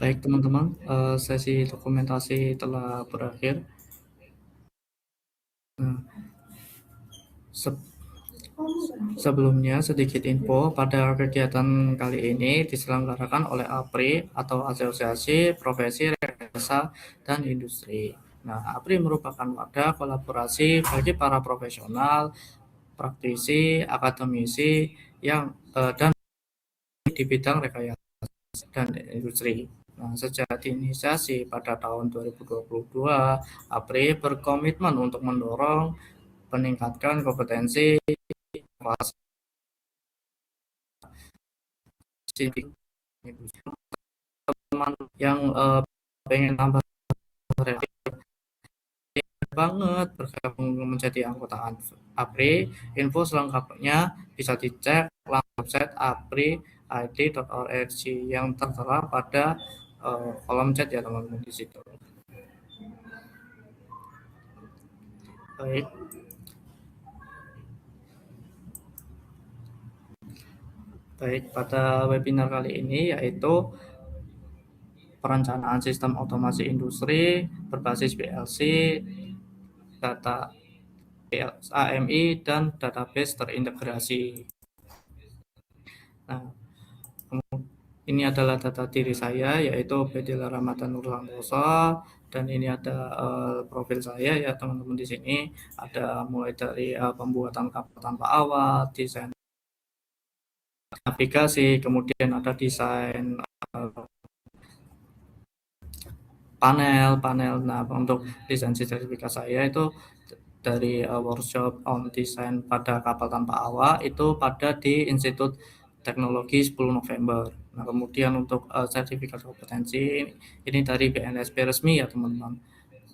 Baik teman-teman, sesi dokumentasi telah berakhir. Nah, se- sebelumnya sedikit info, pada kegiatan kali ini diselenggarakan oleh APRI atau Asosiasi Profesi Rekayasa dan Industri. Nah, APRI merupakan wadah kolaborasi bagi para profesional, praktisi, akademisi dan di bidang rekayasa dan industri. Nah, sejak diinisiasi pada tahun 2022, APRI berkomitmen untuk mendorong peningkatan kompetensi inovasi teman yang pengen tambah banget bergabung menjadi anggota APRI. Info selengkapnya bisa dicek langsung website apri.id.org yang tertera pada kolom chat ya teman-teman di situ. Baik, pada webinar kali ini yaitu perencanaan sistem otomasi industri berbasis PLC, data AMI, dan database terintegrasi. Nah, ini adalah data diri saya, yaitu Bedila Ramadan Nur Santoso, dan ini ada profil saya ya teman-teman di sini. Ada mulai dari pembuatan kapal tanpa awak, desain navigasi, kemudian ada desain panel. Nah, untuk desain sertifikat saya itu dari workshop on design pada kapal tanpa awak itu pada di Institut Teknologi 10 November. Nah, kemudian untuk sertifikat kompetensi ini dari BNSP resmi ya teman-teman.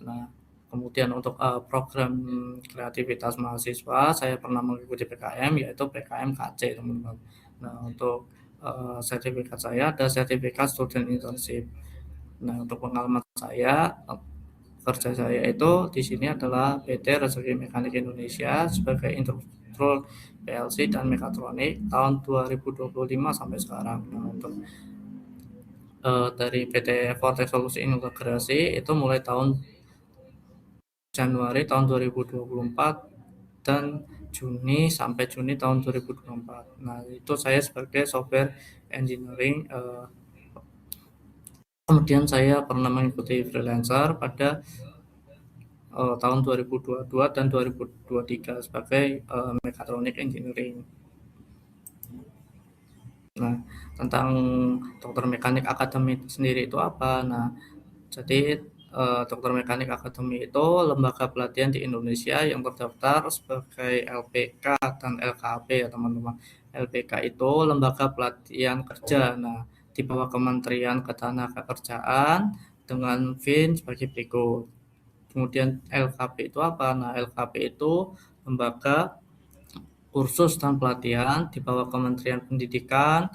Nah, kemudian untuk program kreativitas mahasiswa saya pernah mengikuti PKM yaitu PKM KC teman-teman. Nah, untuk sertifikat saya ada sertifikat student internship. Nah, untuk pengalaman saya kerja saya itu di sini adalah PT Rezeki Mekanik Indonesia sebagai instruktur PLC dan mekatronik tahun 2025 sampai sekarang. Nah, untuk dari PT Vortex Solusi Integrasi itu mulai tahun Januari tahun 2024 dan Juni sampai Juni tahun 2024. Nah, itu saya sebagai software engineering. Kemudian saya pernah mengikuti freelancer pada tahun 2022 dan 2023 sebagai mekatronik engineering. Nah, tentang dokter mekanik akademi sendiri itu apa? Nah, jadi dokter mekanik akademi itu lembaga pelatihan di Indonesia yang terdaftar sebagai LPK dan LKP ya teman-teman. LPK itu lembaga pelatihan kerja. Nah, di bawah Kementerian Ketenagakerjaan dengan VIN sebagai berikut. Kemudian LKP itu apa? Nah, LKP itu lembaga kursus dan pelatihan di bawah Kementerian Pendidikan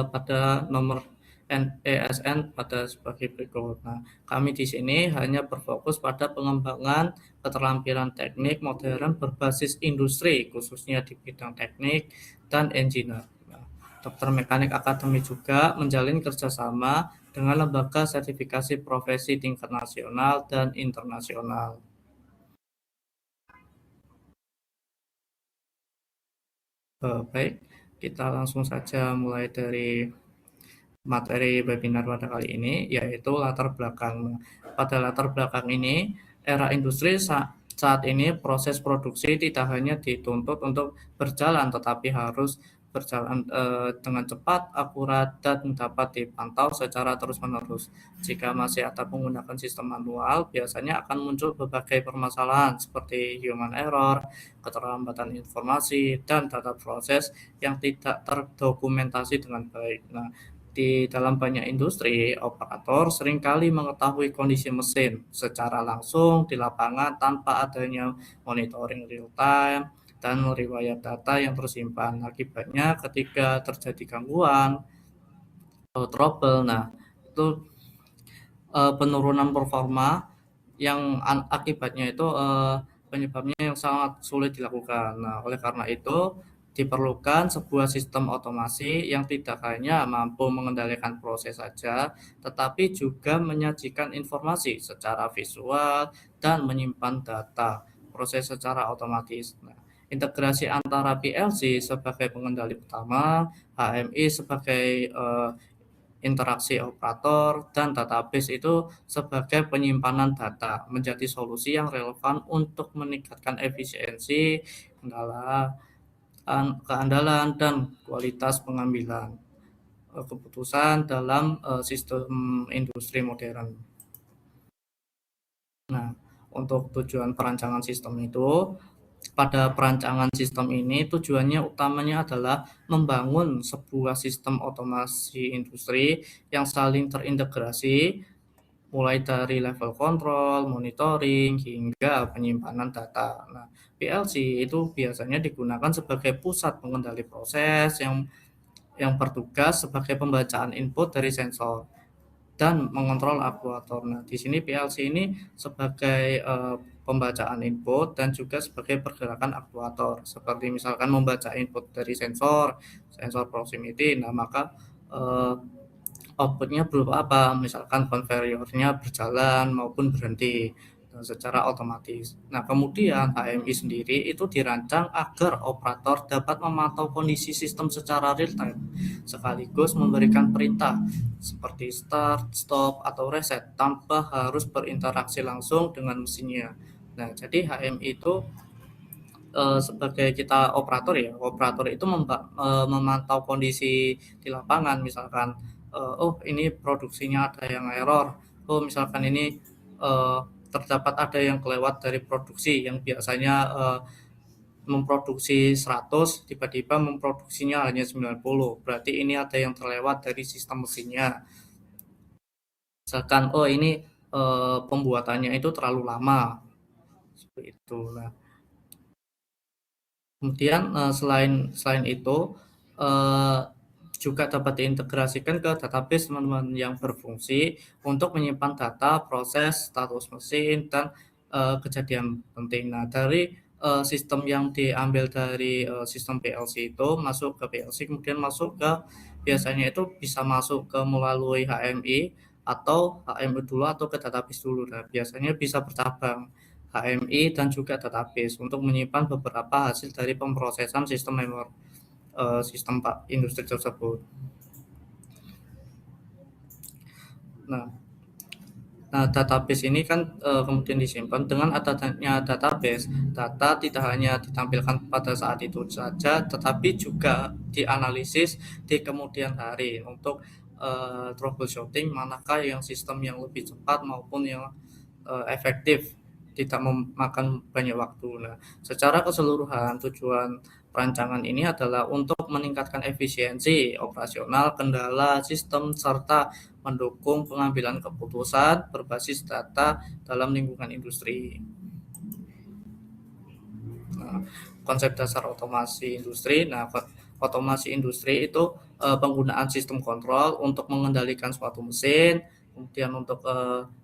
pada nomor NESN pada sebagai berikut. Nah, kami di sini hanya berfokus pada pengembangan keterampilan teknik modern berbasis industri, khususnya di bidang teknik dan engineer. Nah, Dokter Mekanik Akademi juga menjalin kerjasama dengan lembaga sertifikasi profesi tingkat nasional dan internasional. Baik, kita langsung saja mulai dari materi webinar pada kali ini, yaitu latar belakang. Pada latar belakang ini, era industri saat ini proses produksi tidak hanya dituntut untuk berjalan, tetapi harus berjalan dengan cepat, akurat, dan dapat dipantau secara terus-menerus. Jika masih ada menggunakan sistem manual, biasanya akan muncul berbagai permasalahan seperti human error, keterlambatan informasi, dan data proses yang tidak terdokumentasi dengan baik. Nah, di dalam banyak industri, operator seringkali mengetahui kondisi mesin secara langsung di lapangan tanpa adanya monitoring real time dan riwayat data yang tersimpan. Akibatnya ketika terjadi gangguan atau trouble, nah itu penurunan performa yang akibatnya itu penyebabnya yang sangat sulit dilakukan. Nah, oleh karena itu Diperlukan sebuah sistem otomasi yang tidak hanya mampu mengendalikan proses saja, tetapi juga menyajikan informasi secara visual dan menyimpan data proses secara otomatis. Nah, integrasi antara PLC sebagai pengendali utama, HMI sebagai interaksi operator, dan database itu sebagai penyimpanan data menjadi solusi yang relevan untuk meningkatkan efisiensi, keandalan, dan kualitas pengambilan keputusan dalam sistem industri modern. Nah, untuk tujuan perancangan sistem itu, pada perancangan sistem ini tujuannya utamanya adalah membangun sebuah sistem otomasi industri yang saling terintegrasi, mulai dari level kontrol, monitoring, hingga penyimpanan data. Nah, PLC itu biasanya digunakan sebagai pusat pengendali proses yang bertugas sebagai pembacaan input dari sensor dan mengontrol aktuator. Nah, di sini PLC ini sebagai pembacaan input dan juga sebagai pergerakan aktuator. Seperti misalkan membaca input dari sensor proximity, nah maka eh, outputnya berupa apa? Misalkan konveyornya berjalan maupun berhenti secara otomatis. Nah, kemudian HMI sendiri itu dirancang agar operator dapat memantau kondisi sistem secara real time, sekaligus memberikan perintah seperti start, stop, atau reset tanpa harus berinteraksi langsung dengan mesinnya. Nah, jadi HMI itu sebagai kita operator itu memantau kondisi di lapangan, misalkan oh ini produksinya ada yang error, oh misalkan ini eh, terdapat ada yang kelewat dari produksi yang biasanya memproduksi 100 tiba-tiba memproduksinya hanya 90, berarti ini ada yang terlewat dari sistem mesinnya. Misalkan oh ini pembuatannya itu terlalu lama seperti itu. Nah, kemudian selain itu eh, juga dapat diintegrasikan ke database teman-teman yang berfungsi untuk menyimpan data, proses, status mesin, dan kejadian penting. Nah, dari sistem yang diambil dari sistem PLC itu masuk ke PLC, kemudian masuk ke biasanya itu bisa masuk ke melalui HMI atau HMI dulu atau ke database dulu. Nah, biasanya bisa bercabang. HMI dan juga database untuk menyimpan beberapa hasil dari pemrosesan sistem sistem industri tersebut. Nah, Nah, database ini kan kemudian disimpan. Dengan adanya database, data tidak hanya ditampilkan pada saat itu saja, tetapi juga dianalisis di kemudian hari untuk troubleshooting manakah yang sistem yang lebih cepat maupun yang efektif, tidak memakan banyak waktu. Nah, secara keseluruhan tujuan perancangan ini adalah untuk meningkatkan efisiensi operasional kendala sistem serta mendukung pengambilan keputusan berbasis data dalam lingkungan industri. Nah, konsep dasar otomasi industri. Nah, otomasi industri itu penggunaan sistem kontrol untuk mengendalikan suatu mesin, kemudian untuk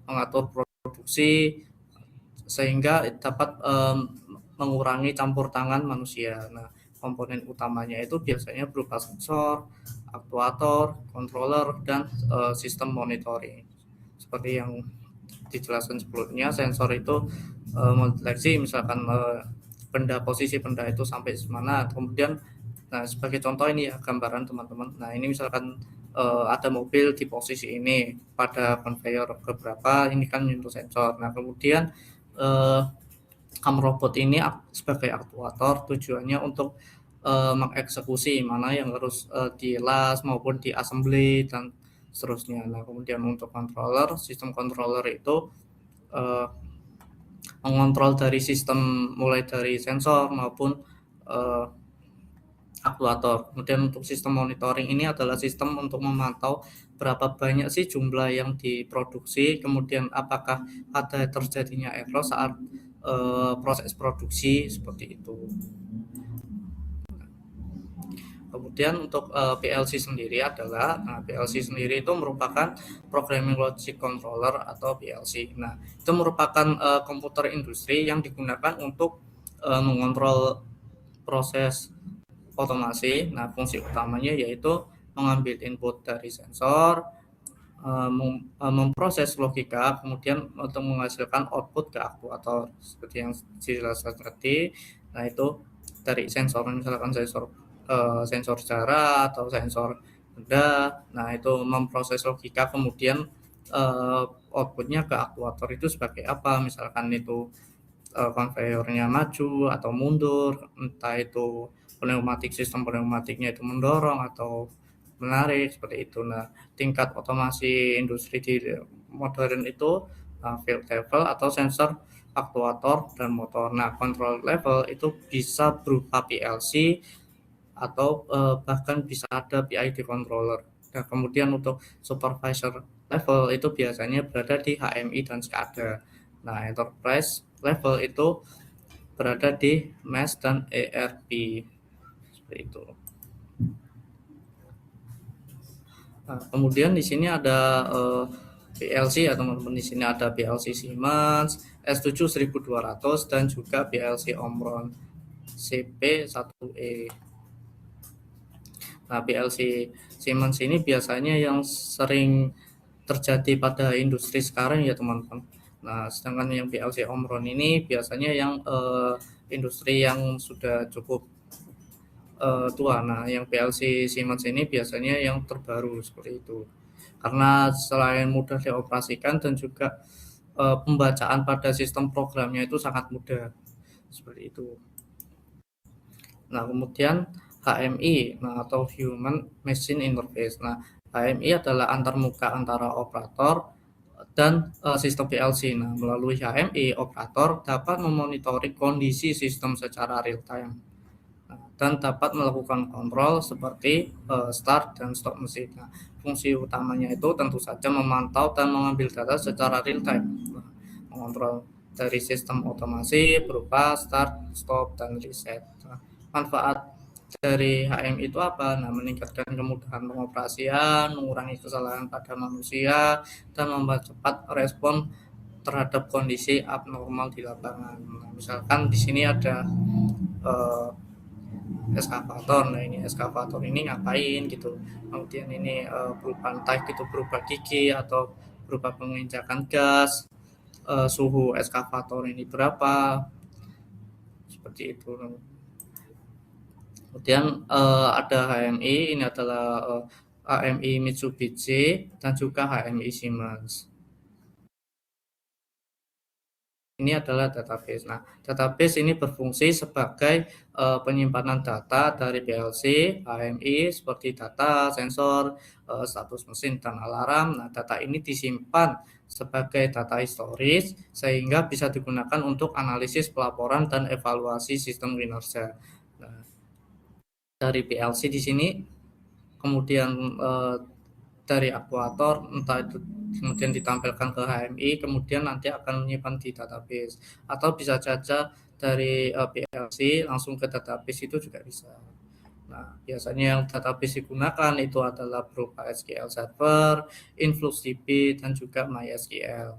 mengatur produksi sehingga dapat mengurangi campur tangan manusia. Nah, komponen utamanya itu biasanya berupa sensor, aktuator, controller, dan sistem monitoring. Seperti yang dijelaskan sebelumnya, sensor itu mendeteksi misalkan posisi benda itu sampai mana, kemudian nah sebagai contoh ini ya gambaran teman-teman. Nah, ini misalkan ada mobil di posisi ini pada conveyor keberapa, ini kan menyentuh sensor. Nah, kemudian eh, robot ini sebagai aktuator tujuannya untuk mengeksekusi mana yang harus dilas maupun diassembly dan seterusnya. Nah, kemudian untuk sistem controller itu eh, mengontrol dari sistem mulai dari sensor maupun eh, aktuator. Kemudian untuk sistem monitoring ini adalah sistem untuk memantau berapa banyak sih jumlah yang diproduksi, kemudian apakah ada terjadinya error saat proses produksi seperti itu. Kemudian untuk PLC sendiri PLC sendiri itu merupakan Programming Logic Controller atau PLC. Nah, itu merupakan komputer industri yang digunakan untuk mengontrol proses otomasi. Nah, fungsi utamanya yaitu mengambil input dari sensor, memproses logika, kemudian untuk menghasilkan output ke aktuator seperti yang dijelaskan tadi. Nah, itu dari sensor, misalkan sensor jarak atau sensor benda. Nah, itu memproses logika, kemudian outputnya ke aktuator itu sebagai apa, misalkan itu konveyornya maju atau mundur, entah itu sistem pneumatiknya itu mendorong atau menarik, seperti itu. Nah, tingkat otomasi industri di modern itu field level atau sensor, aktuator, dan motor. Nah, control level itu bisa berupa PLC atau bahkan bisa ada PID controller. Nah, kemudian untuk supervisor level itu biasanya berada di HMI dan SCADA. Nah, enterprise level itu berada di MES dan ERP, seperti itu. Nah, kemudian di sini ada PLC ya teman-teman. Di sini ada PLC Siemens S7 1200 dan juga PLC Omron CP1E. Nah, PLC Siemens ini biasanya yang sering terjadi pada industri sekarang ya teman-teman. Nah, sedangkan yang PLC Omron ini biasanya yang industri yang sudah cukup tua. Nah, yang PLC Siemens ini biasanya yang terbaru, seperti itu. Karena selain mudah dioperasikan dan juga pembacaan pada sistem programnya itu sangat mudah, seperti itu. Nah, kemudian HMI, nah, atau Human Machine Interface. Nah, HMI adalah antarmuka antara operator dan sistem PLC. Nah, melalui HMI, operator dapat memonitoring kondisi sistem secara real time. Nah, dan dapat melakukan kontrol seperti start dan stop mesin. Nah, fungsi utamanya itu tentu saja memantau dan mengambil data secara real time. Nah, mengontrol dari sistem otomasi berupa start, stop, dan reset. Nah, manfaat dari HM itu apa? Nah, meningkatkan kemudahan pengoperasian, mengurangi kesalahan pada manusia, dan mempercepat respon terhadap kondisi abnormal di lapangan. Nah, misalkan di sini ada eskavator. Nah, ini eskavator ini ngapain gitu. Kemudian ini berupa entah itu berupa gigi atau berupa penginjakan gas, suhu eskavator ini berapa, seperti itu. Kemudian ada HMI, ini adalah HMI Mitsubishi dan juga HMI Siemens. Ini adalah database. Nah, database ini berfungsi sebagai penyimpanan data dari PLC, HMI seperti data, sensor, status mesin, dan alarm. Nah, data ini disimpan sebagai data historis sehingga bisa digunakan untuk analisis, pelaporan, dan evaluasi sistem kinerja. Nah, dari PLC di sini, kemudian dari aktuator, entah itu kemudian ditampilkan ke HMI, kemudian nanti akan menyimpan di database, atau bisa saja dari PLC langsung ke database, itu juga bisa. Nah, biasanya yang database digunakan itu adalah berupa SQL Server, InfluxDB, dan juga MySQL.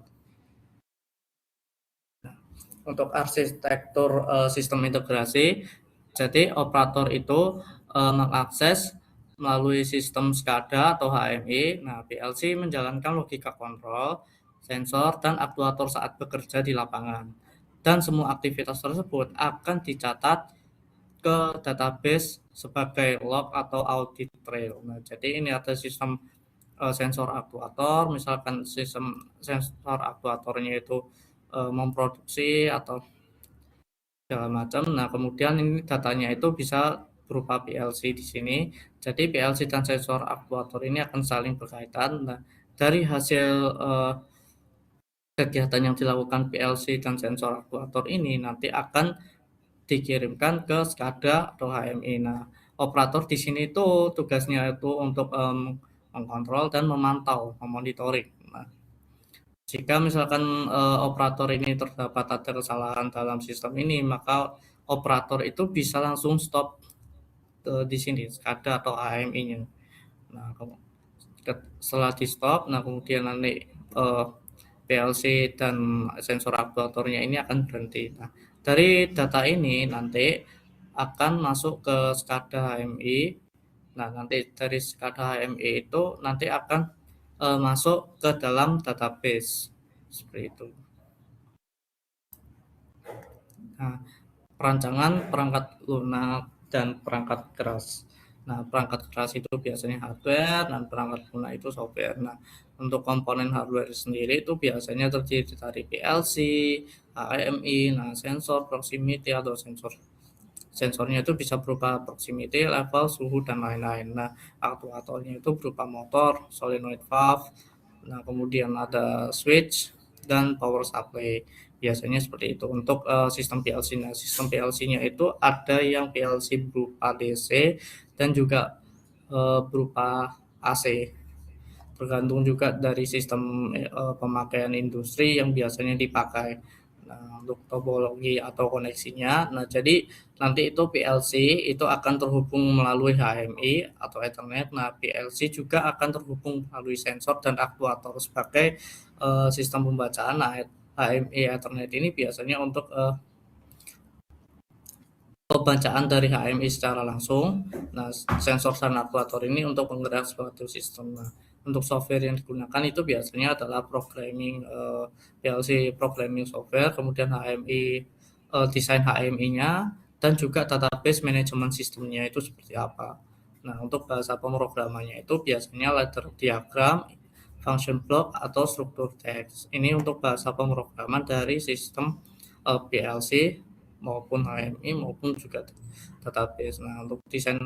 Untuk arsitektur sistem integrasi, jadi operator itu mengakses melalui sistem SCADA atau HMI. Nah, PLC menjalankan logika kontrol, sensor, dan aktuator saat bekerja di lapangan. Dan semua aktivitas tersebut akan dicatat ke database sebagai log atau audit trail. Nah, jadi ini ada sistem sensor aktuator, misalkan sistem sensor aktuatornya itu memproduksi atau segala macam. Nah, kemudian ini datanya itu bisa berupa PLC di sini. Jadi PLC dan sensor aktuator ini akan saling berkaitan. Nah, dari hasil kegiatan yang dilakukan PLC dan sensor aktuator ini nanti akan dikirimkan ke SCADA atau HMI. Nah, operator di sini itu tugasnya itu untuk mengkontrol dan memantau, memonitoring. Nah, jika misalkan operator ini terdapat ada kesalahan dalam sistem ini, maka operator itu bisa langsung stop di sini SCADA atau HMI-nya. Nah, setelah di stop, nah kemudian nanti PLC dan sensor aktuatornya ini akan berhenti. Nah, dari data ini nanti akan masuk ke SCADA HMI. Nah, nanti dari SCADA HMI itu nanti akan masuk ke dalam database seperti itu. Nah, perancangan perangkat lunak dan perangkat keras. Nah, perangkat keras itu biasanya hardware dan perangkat lunak itu software. Nah, untuk komponen hardware sendiri itu biasanya terdiri dari PLC, HMI, nah sensor proximity atau sensor sensornya itu bisa berupa proximity, level, suhu, dan lain-lain. Nah, aktuatornya itu berupa motor, solenoid valve, nah kemudian ada switch dan power supply. Biasanya seperti itu untuk sistem PLC. Nah, sistem PLC-nya itu ada yang PLC berupa DC dan juga berupa AC. Tergantung juga dari sistem pemakaian industri yang biasanya dipakai. Nah, untuk topologi atau koneksinya, nah jadi nanti itu PLC itu akan terhubung melalui HMI atau Ethernet. Nah, PLC juga akan terhubung melalui sensor dan aktuator sebagai sistem pembacaan. Nah, HMI Ethernet ini biasanya untuk pembacaan dari HMI secara langsung. Nah, sensor dan aktuator ini untuk penggerak suatu sistem. Nah, untuk software yang digunakan itu biasanya adalah programming PLC programming software, kemudian HMI desain HMI-nya dan juga database manajemen sistemnya itu seperti apa. Nah, untuk bahasa pemrogramannya itu biasanya ladder diagram, function block atau struktur teks. Ini untuk bahasa pemrograman dari sistem PLC maupun HMI maupun juga database. Nah, untuk desain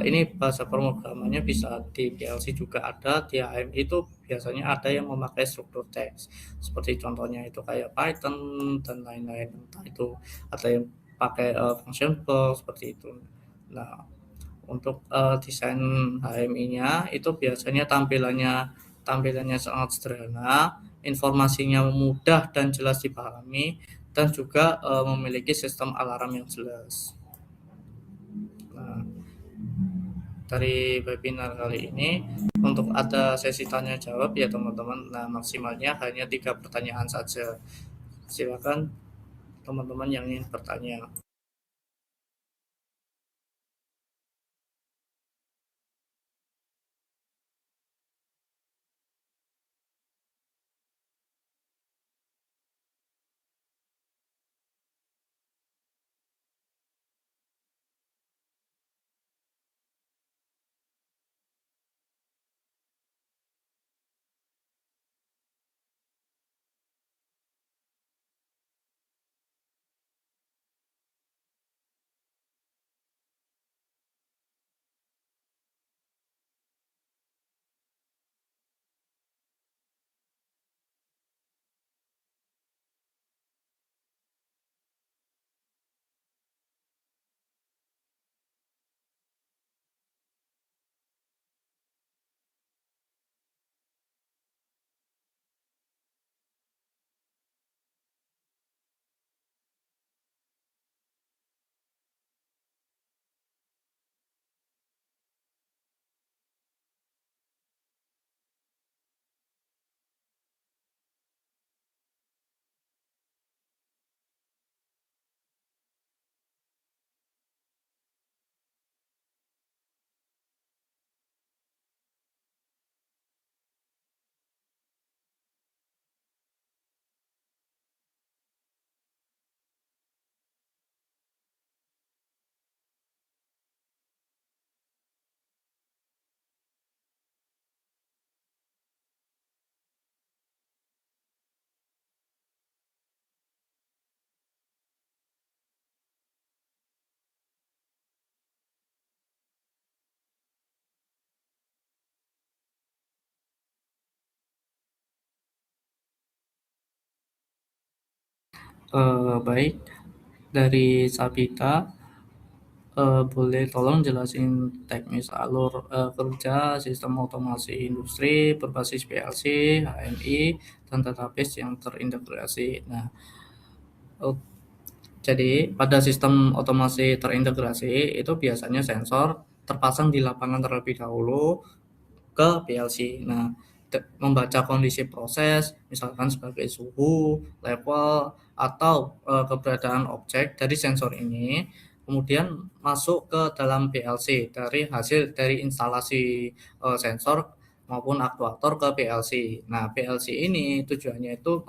ini bahasa pemrogramannya bisa di PLC juga ada, di HMI itu biasanya ada yang memakai struktur teks. Seperti contohnya itu kayak Python dan lain-lain. Entah itu ada yang pakai function block seperti itu. Nah, untuk desain HMI-nya itu biasanya tampilannya sangat sederhana, informasinya mudah dan jelas dipahami, dan juga memiliki sistem alarm yang jelas. Nah, dari webinar kali ini untuk ada sesi tanya jawab ya teman-teman. Nah, maksimalnya hanya 3 pertanyaan saja. Silakan teman-teman yang ingin bertanya. Baik, dari Sabita, boleh tolong jelasin teknis alur kerja sistem otomasi industri berbasis PLC, HMI, dan database yang terintegrasi. Nah, oh, jadi pada sistem otomasi terintegrasi itu biasanya sensor terpasang di lapangan terlebih dahulu ke PLC. Nah, membaca kondisi proses, misalkan sebagai suhu, level, atau keberadaan objek dari sensor ini. kemudian masuk ke dalam PLC dari hasil dari instalasi sensor maupun aktuator ke PLC. Nah, PLC ini tujuannya itu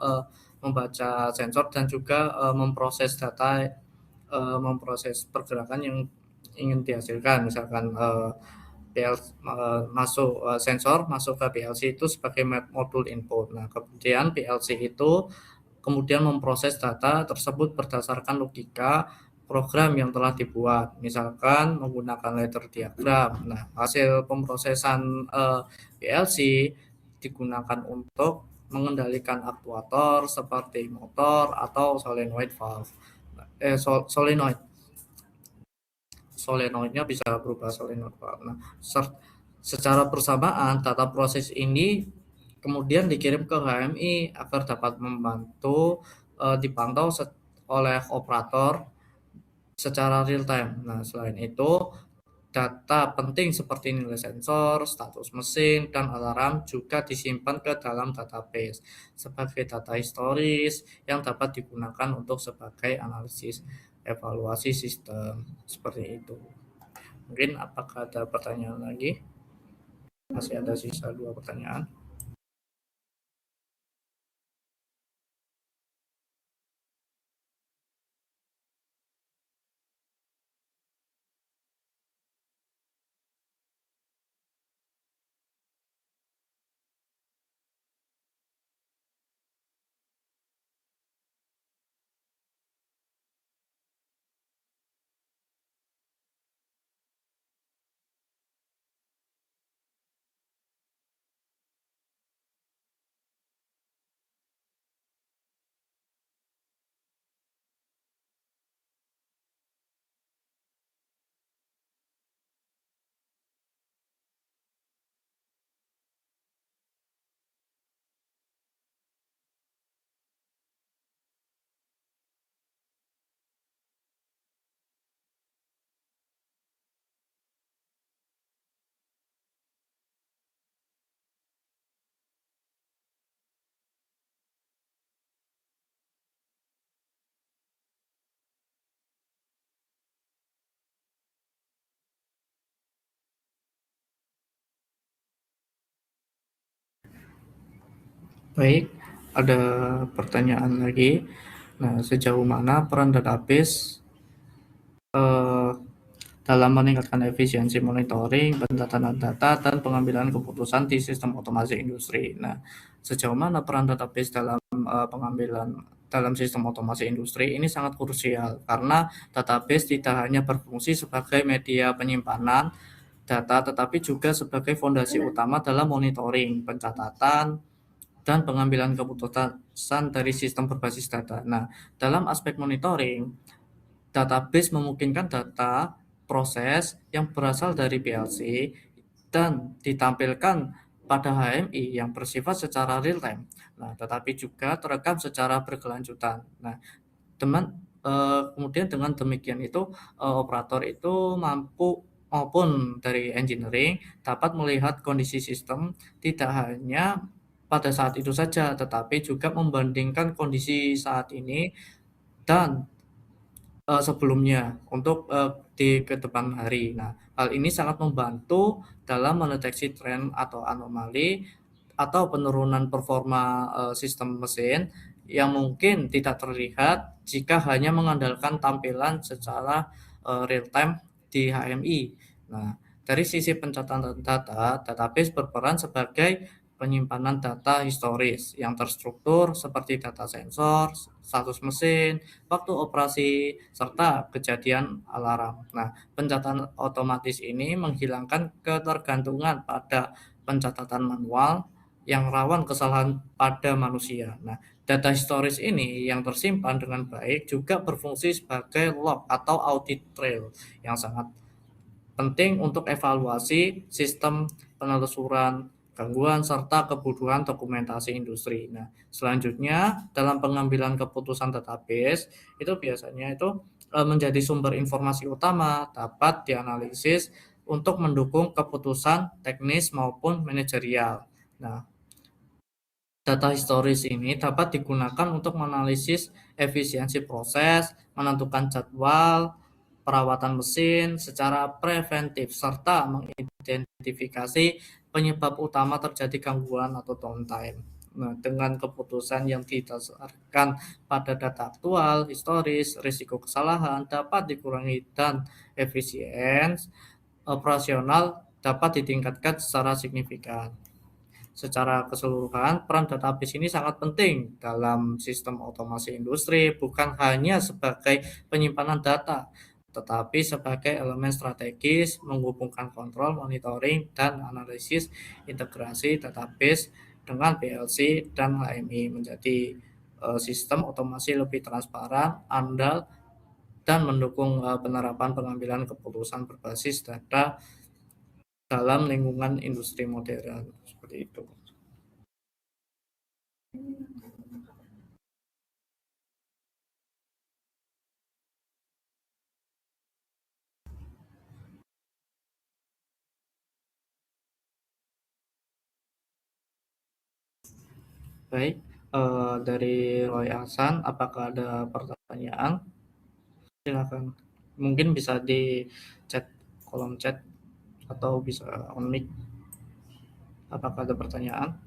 membaca sensor dan juga memproses data, memproses pergerakan yang ingin dihasilkan. Misalkan masuk sensor masuk ke PLC itu sebagai modul input. Nah, kemudian PLC itu kemudian memproses data tersebut berdasarkan logika program yang telah dibuat, misalkan menggunakan ladder diagram. Nah, hasil pemrosesan PLC digunakan untuk mengendalikan aktuator seperti motor atau solenoid valve. Solenoid solenoidnya bisa berubah solenoid valve. Nah, secara bersamaan data proses ini kemudian dikirim ke HMI agar dapat membantu dipantau oleh operator secara real time. Nah, selain itu, data penting seperti nilai sensor, status mesin, dan alarm juga disimpan ke dalam database sebagai data historis yang dapat digunakan untuk sebagai analisis evaluasi sistem. Seperti itu. Mungkin apakah ada pertanyaan lagi? Masih ada sisa 2 pertanyaan. Baik, ada pertanyaan lagi. Nah, sejauh mana peran database eh, dalam meningkatkan efisiensi monitoring, pencatatan data, dan pengambilan keputusan di sistem otomasi industri. Nah, sejauh mana peran database dalam pengambilan dalam sistem otomasi industri ini sangat krusial karena database tidak hanya berfungsi sebagai media penyimpanan data tetapi juga sebagai fondasi utama dalam monitoring, pencatatan, dan pengambilan keputusan dari sistem berbasis data. Nah, dalam aspek monitoring, database memungkinkan data proses yang berasal dari PLC dan ditampilkan pada HMI yang bersifat secara real time. Nah, tetapi juga terekam secara berkelanjutan. Nah, kemudian dengan demikian itu operator itu mampu maupun dari engineering dapat melihat kondisi sistem tidak hanya pada saat itu saja, tetapi juga membandingkan kondisi saat ini dan sebelumnya untuk, di ke depan hari. Nah, hal ini sangat membantu dalam mendeteksi tren atau anomali atau penurunan performa, sistem mesin yang mungkin tidak terlihat jika hanya mengandalkan tampilan secara, real time di HMI. Nah, dari sisi pencatatan data, database berperan sebagai penyimpanan data historis yang terstruktur seperti data sensor, status mesin, waktu operasi, serta kejadian alarm. Nah, pencatatan otomatis ini menghilangkan ketergantungan pada pencatatan manual yang rawan kesalahan pada manusia. Nah, data historis ini yang tersimpan dengan baik juga berfungsi sebagai log atau audit trail yang sangat penting untuk evaluasi sistem penelusuran gangguan serta kebutuhan dokumentasi industri. Nah, selanjutnya dalam pengambilan keputusan database itu biasanya itu menjadi sumber informasi utama dapat dianalisis untuk mendukung keputusan teknis maupun manajerial. Nah, data historis ini dapat digunakan untuk menganalisis efisiensi proses, menentukan jadwal, perawatan mesin secara preventif, serta mengidentifikasi penyebab utama terjadi gangguan atau downtime. Nah, dengan keputusan yang didasarkan pada data aktual, historis, risiko kesalahan dapat dikurangi dan efisiensi operasional dapat ditingkatkan secara signifikan. Secara keseluruhan, peran database ini sangat penting dalam sistem otomasi industri, bukan hanya sebagai penyimpanan data, tetapi sebagai elemen strategis menghubungkan kontrol, monitoring, dan analisis integrasi database dengan PLC dan HMI menjadi sistem otomasi lebih transparan, andal, dan mendukung penerapan pengambilan keputusan berbasis data dalam lingkungan industri modern. Seperti itu. Baik, dari Roy Hasan, apakah ada pertanyaan? Silakan. Mungkin bisa di chat, kolom chat, atau bisa on mic. Apakah ada pertanyaan?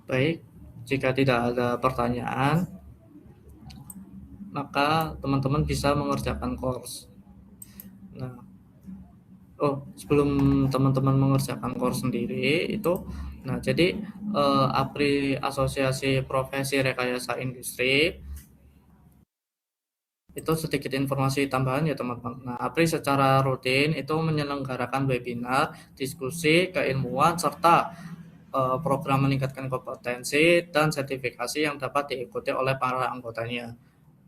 Baik, jika tidak ada pertanyaan, maka teman-teman bisa mengerjakan course. Nah, sebelum teman-teman mengerjakan course sendiri itu, nah jadi APRI Asosiasi Profesi Rekayasa Industri itu sedikit informasi tambahan ya teman-teman. Nah, APRI secara rutin itu menyelenggarakan webinar, diskusi, keilmuan, serta program meningkatkan kompetensi dan sertifikasi yang dapat diikuti oleh para anggotanya.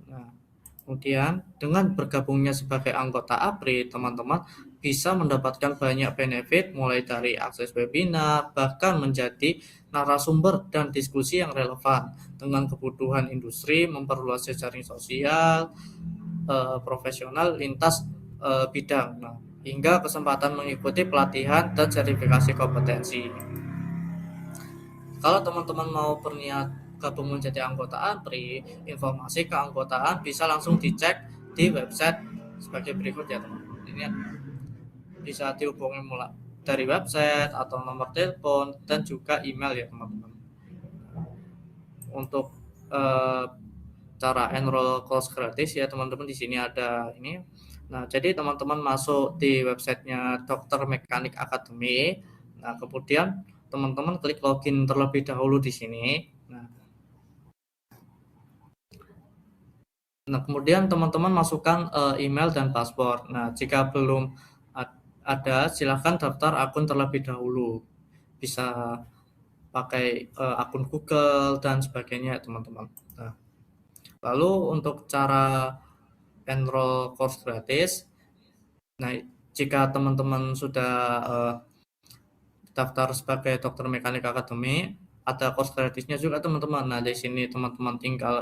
Nah, kemudian dengan bergabungnya sebagai anggota APRI, teman-teman bisa mendapatkan banyak benefit mulai dari akses webinar, bahkan menjadi narasumber dan diskusi yang relevan dengan kebutuhan industri, memperluas jejaring sosial, profesional lintas bidang. Nah, hingga kesempatan mengikuti pelatihan dan sertifikasi kompetensi. Kalau teman-teman mau berniat gabung menjadi anggota APRI, informasi keanggotaan bisa langsung dicek di website sebagai berikut ya teman-teman. Ini bisa dihubungi mulai dari website atau nomor telepon dan juga email ya teman-teman. Untuk cara enroll course gratis ya teman-teman, di sini ada ini. Nah, jadi teman-teman masuk di websitenya Dokter Mekanik Academy. Nah, kemudian teman-teman klik login terlebih dahulu di sini. Nah, kemudian teman-teman masukkan email dan paspor. Nah, jika belum ada, silahkan daftar akun terlebih dahulu. Bisa pakai akun Google dan sebagainya, teman-teman. Nah, lalu untuk cara enroll course gratis, nah jika teman-teman sudah daftar sebagai Dokter Mekanik Academy, ada course gratisnya juga teman-teman. Nah, di sini teman-teman tinggal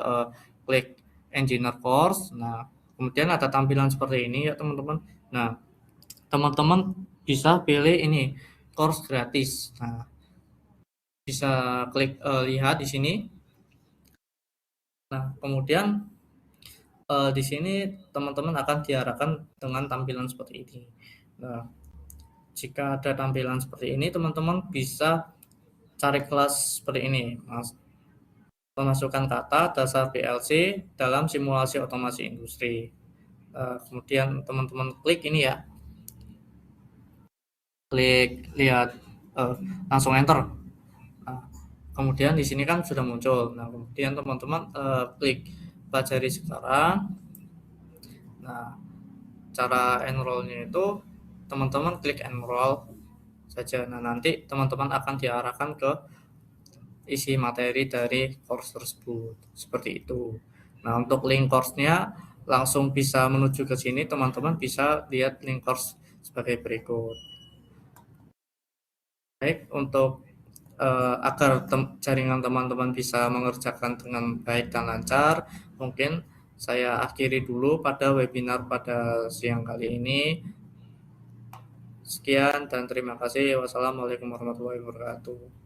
klik Engineer Course. Nah, kemudian ada tampilan seperti ini ya teman-teman. Nah, teman-teman bisa pilih ini course gratis. Nah, bisa klik lihat di sini. Nah, kemudian di sini teman-teman akan diarahkan dengan tampilan seperti ini. Nah, jika ada tampilan seperti ini, teman-teman bisa cari kelas seperti ini, Mas. Memasukkan kata dasar PLC dalam simulasi otomasi industri. Kemudian teman-teman klik ini ya, klik lihat, langsung enter. Nah, kemudian di sini kan sudah muncul. Nah, kemudian teman-teman klik pelajari sekarang. Nah, cara enrollnya itu teman-teman klik enroll saja. Nah, nanti teman-teman akan diarahkan ke isi materi dari course tersebut. Seperti itu. Nah, untuk link course-nya langsung bisa menuju ke sini, teman-teman bisa lihat link course sebagai berikut. Baik, untuk agar jaringan teman-teman bisa mengerjakan dengan baik dan lancar, mungkin saya akhiri dulu pada webinar pada siang kali ini. Sekian dan terima kasih. Wassalamualaikum warahmatullahi wabarakatuh.